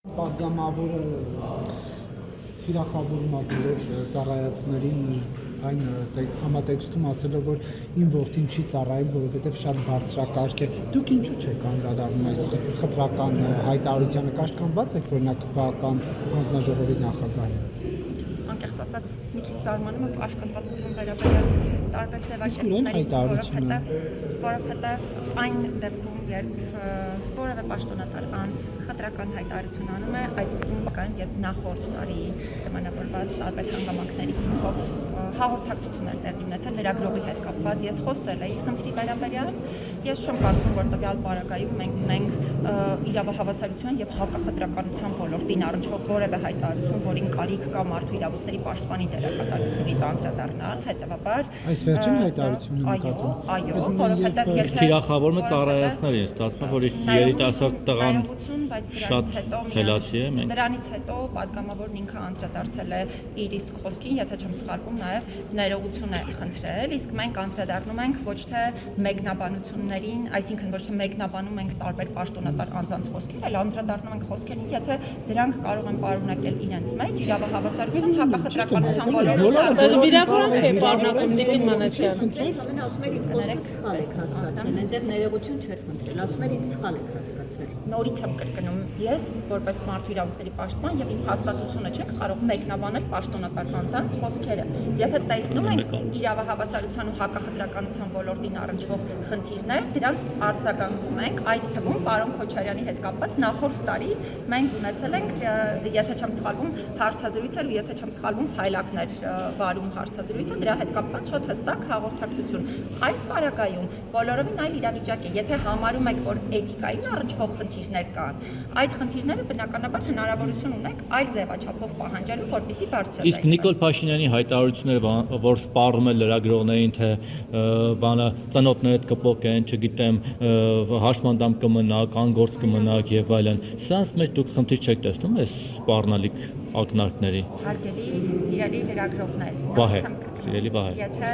Պատգամավորը թիրախավորում է բոլոր ծառայածներին այն համատեքստում ասելով, որ իմ որդին չի ծառայել, որովհետև շատ բարձրակարգ է։ Դուք ինչու չեք անդրադառնում այս խտրական հայտարարությանը, կաշկանդված եք, որ նա քաղաքական հանձնաժողովի նախագահ է։ Անկեղծ ասած, մի քիչ զարմանում եմ կաշկանդվածության վերաբերյալ տարբեր ձևակերպումներից, որովհետև այն դեպքում, երբ որևէ պաշտոնատար անձ խտրական հայտարարություն անում է, այդ դեպքում երբ նախորդ տարի պայմանավորված տարբեր հանգամանքների հիմքով հաղորդակցություններ տեղի ունեցել լրագրողի հետ կապված, ես խոսել էի խնդրի վերաբերյալ, ես չեմ կարծում, որ տվյալ պարագայում մենք ունենք իրավահավասարության եւ հակախտրականության ոլորտին առնչվող որևէ հայտարարություն, որին կարիք կա մարդու իրավունքների պաշտպանի դերակատարությունից անդրադառնալ, հետեւաբար այս վերջին հայտարարությունը նկատում։ Այո, որովհետեւ եթե թիրախավորում է ծառայացներ է, ստացվում որ երիտասարդ տղան շատ խելացի է, մենք դրանից հետո պատգամավորն ինքը անդրադարձել է իր իսկ խոսքին, եթե չեմ սխալվում, նաեւ ներողություն է խնդրել, իսկ մենք անդրադառնում ենք ոչ թե մեկնաբանություններին, այսինքն ոչ թե մեկնաբանում ենք տարբեր պաշտոնատար անձանց խոսքեր, այլ անդրադառնում ենք խոսքերին, եթե դրանք կարող են պարունակել իրենց մեջ իրավահավասարություն, հակախտրականության ոլորտում։ Վիրավորանք է պարունակում Տիկին Մանասյան։ Խնդրել, ասում էր ինքնուրույն սխալ եք հասկացել, այնտեղ ներողություն չէր խնդրել, ասում էր ինձ սխալ եք հասկացել։ Նորից եմ կրկնում, ես որպես մարդու իրավունքների պաշտպան եւ իմ հաստատությունը չենք կարող մեկնաբանել պաշտոնատար անձանց խոսքերը։ Եթե տեսնում ենք իրավահավասարության ու հակախտրականության ոլորտին առնչվող խնդիրներ, դրանց արձագանքում ենք, այդ թվում պարոն Քոչարյանի հետ կապված նախորդ տարի մենք ունեցել ենք, եթե չեմ սխալվում, հարցազրույց էր ու եթե չեմ սխալվում, փայլակներ վարում հարցազրույցը, դրա հետ կապված շատ հստակ հաղորդակցություն։ Այս պարագայում բոլորովին այլ իրավիճակ է, եթե համարում եք, որ էթիկային առնչվող խնդիրներ կան, այդ խնդիրները բնականաբար հնարավորություն ունենք այլ ձևաչափով պահանջելու, որպեսզի բարձրացնենք։ Իսկ Նիկոլ Փաշինյանի հայտարարությունները, որ սպառում է լրագրողներին, թե բանը ծանոթներ հետ կփոկեն, չգիտեմ, հաշմանդամ կմնա, կան գործ կմնաք եւ այլն, սրանց մեջ դուք խնդիր չեք տեսնում այս սպառնալիք ակնարկների։ Հարգելի սիրելի լրագրողներ, Վահե, սիրելի Վահե։ Եթե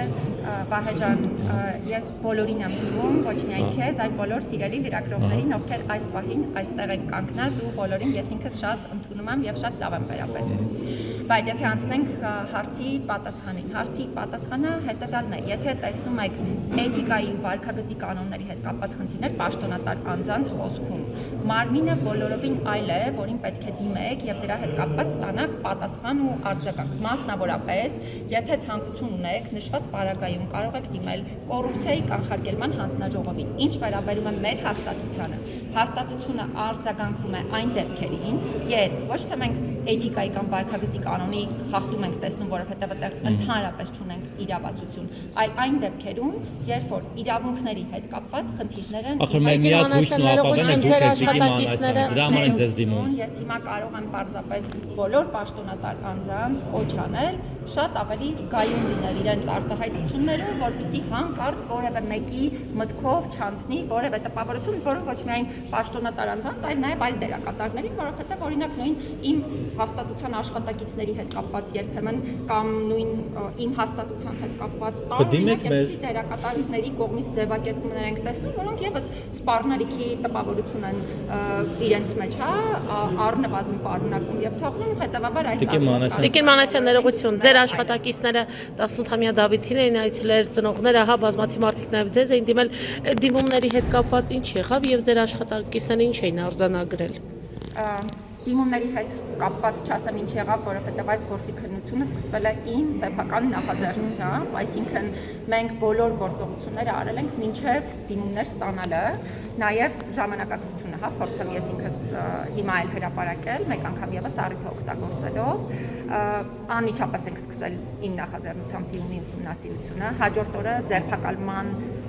Վահե ջան, ես բոլորին եմ դիմում, ոչ միայն քեզ, այլ բոլոր սիրելի լրագրողներին, ովքեր այս պահին այստեղ են կանգնած ու բոլորին ես ինքս շատ ընդունում եմ եւ շատ լավ եմ վերաբերվում։ Բայց եթե անցնենք հարցի պատասխանին, հարցի պատասխանը հետեւյալն է. եթե տեսնում եք էթիկայի վարքագծի կանոնների հետ կապված խնդիրներ պաշտոնատար անձանց խոսքում, մարմինը բոլորովին այլ է, որին պետք է դիմեք եւ դրա հետ կապված ստանաք պատասխան ու արձագանք։ Մասնավորապես, եթե ցանկություն ունեք, նշված պարագայում կարող եք դիմել կոռուպցիայի կանխարգելման հանձնաժողովին։ Ինչ վերաբերում է մեր հաստատությանը, հաստատությունը արձագանքում է այն դեպքերին, երբ ոչ թե մենք էթիկայի կամ վարքագծի կանոնի խախտում ենք տեսնում, որովհետև այդտեղ ընդհանրապես չունենք իրավասություն, այլ այն դեպքերում, երբ որ իրավունքների հետ կապված խնդիրներ են։ Ախր մեր միակ հույսն ու ապավենը դուք եք Տիկին Մանասյան, դրա համար են ձեզ դիմում։ Ես հիմա կարող եմ պարզապես բոլոր պաշտոնատար անձանց կոչ անել շատ ավելի զգայուն լինել իրենց արտահայտություններում, որպեսզի հանկարծ որևէ մեկի մտքով չանցնի որևէ տպավորություն, որը ոչ միայն պաշտոնատար անձանց, այլ նաև այլ դերակատարների, որովհետև օրինակ նույն իմ հաստատության աշխատակիցների հետ կապված երբեմն կամ նույն իմ հաստատության հետ կապված տարբեր դերակատարների կողմից ձևակերպումներ ենք տեսնում, որոնք եւս սպառնալիքի տպավորություն են իրենց մեջ, առնվազն պարունակում եւ թողնում, հետեւաբար այս Տիկին Մանասյան, ներողություն, ձեր աշխատակիցները 18-ամյա Դավիթին էին այցելել, ծնողները, հա, բազմաթիվ մարդիկ նաեւ ձեզ էին դիմել, դիմումների հետ կապված ինչ եղավ եւ ձեր աշխատակիցները ինչ էին արձանագրել։ Դիմումների հետ կապված չասեմ ինչ եղավ, որովհետև այս գործի քննությունը սկսվել է իմ սեփական նախաձեռնությամբ, այսինքն մենք բոլոր գործողությունները արել ենք մինչև դիմումներ ստանալը, նաև ժամանակակցությունը, հա, փորձեմ ես ինքս հիմա էլ հրապարակել, մեկ անգամ եւս առիթը օգտագործելով, անմիջապես ենք սկսել իմ նախաձեռնությամբ դիմումի ուսումնասիրությունը, հաջորդ օրը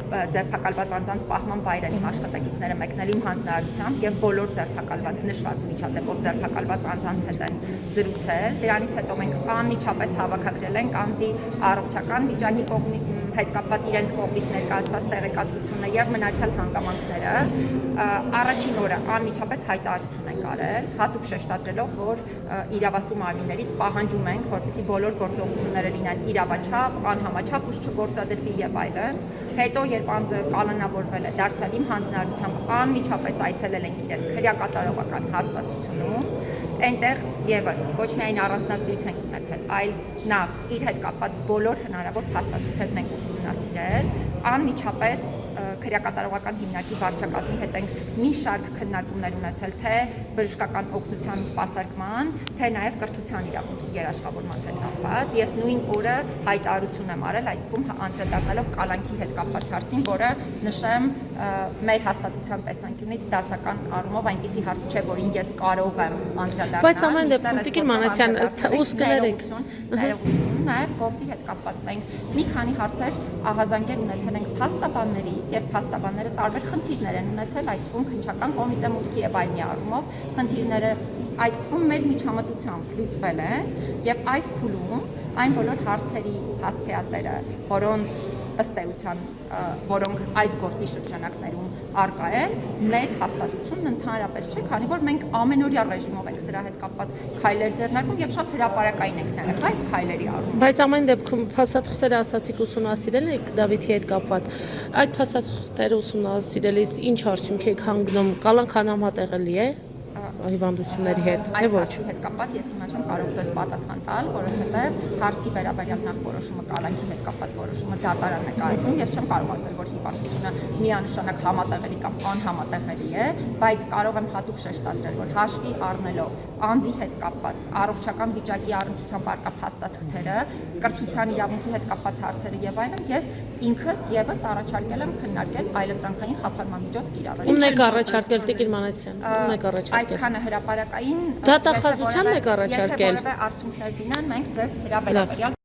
ձերբակալված անձանց պահման վայր են իմ աշխատակիցները մեկնել իմ հանձնարարությամբ եւ բոլոր ձերբակալված նշված միջադեպով ձերբակալված անձանց հետ են զրուցել։ Դրանից հետո մենք անմիջապես հավաքագրել ենք անձի առողջական վիճակի հետ կապված իրենց կողմից ներկայացված տեղեկատվությունը եւ մնացյալ հանգամանքները։ Առաջին օրը անմիջապես հայտարարություն ենք արել, հատուկ շեշտադրելով, որ իրավասու մարմիններից պահանջում ենք, որպեսզի բոլոր գործողությունները լինեն իրավաչափ, անհամաչափ ուժ չգործադրվի եւ այլն։ Հետո երբ անձը կանոնավորվել է, դարձյալ իմ հանձնարարությամբ անմիջապես այցելել ենք իրեն քրեակատարողական հաստատությունում այնտեղ եւս ոչ միայն առանձնացրույց ենք ունեցել, այլ նախ իր հետ կապված բոլոր հնարավոր փաստաթղթերն ենք ուսումնասիրել, անմիջապես քրեակատարողական հիմնարկի վարչակազմի հետ ենք մի շարք քննարկումներ ունեցել թե բժշկական օգնության ու սպասարկման, թե նաև կրթության իրավունքի երաշխավորման հետ կապված։ Ես նույն օրը հայտարարություն եմ արել, այդ թվում անդրադառնալով կալանքի հետ կապված հարցին, որը նշեմ մեր հաստատության տեսանկյունից դասական առումով այնպիսի հարց չէ, որին ես կարող եմ անդրադառնալ։ Բայց ամեն դեպքում Տիկին Մանասյան, ուս կներեք։ Նաև գործի հետ կապված մենք մի քանի հարցեր ահազանգեր ունեցել ենք փաստաբաններից, եւ փաստաբանները տարբեր խնդիրներ են ունեցել, այդ թվում քննչական կոմիտե մուտքի եւ այլնի առումով խնդիրները այդ թվում մեր միջամտությամբ լուծվել են եւ այս փուլում այն բոլոր հարցերի հասցեատերը, որոնք այս գործի շրջանակներում արկա են, մեր հաստատությունն ընդհանրապես չէ, քանի որ մենք ամենօրյա ռեժիմով ենք սրա հետ կապված քայլեր ձեռնարկում եւ շատ հրապարակային ենք նաեւ այդ քայլերի առումով։ Բայց ամեն դեպքում փաստաթղթերը ասացիք ուսումնասիրել եք Դավիթի հետ կապված։ Այդ փաստաթղթերը ուսումնասիրելիս ինչ արդյունք եք հանգնում, կալանք անհամատեղելի է հիվանդությունների հետ, թե ոչ։ Այս հետ կապված ես հիմա չեմ կարող ձեզ պատասխան տալ, որովհետև հարցի վերաբերյալ նախ որոշումը կալանքի հետ կապված որոշումը դատարանն է կայացնում, ես չեմ կարող ասել, որ հիվանդությունը միանշանակ համատեղելի կամ անհամատեղելի է, բայց կարող եմ հատուկ շեշտադրել, որ հաշվի առնելով անձի հետ կապված առողջական վիճակի առնչությամբ արկա փաստաթղթերը, կրթության իրավունքի հետ կապված հարցերը եւ այլն, ես ինքս եւս առաջարկել եմ քննարկել այլընտրանքային խափանման միջոց կիրառել։ Ում եք առաջարկել Տիկին Մանասյան։ Ում եք առաջարկել։ Այսքանը հրապարակային Դատախազությանն եք առաջարկել։ Եթե որևէ արդյունքներ լինեն, մենք ձեզ դրա վերաբերյալ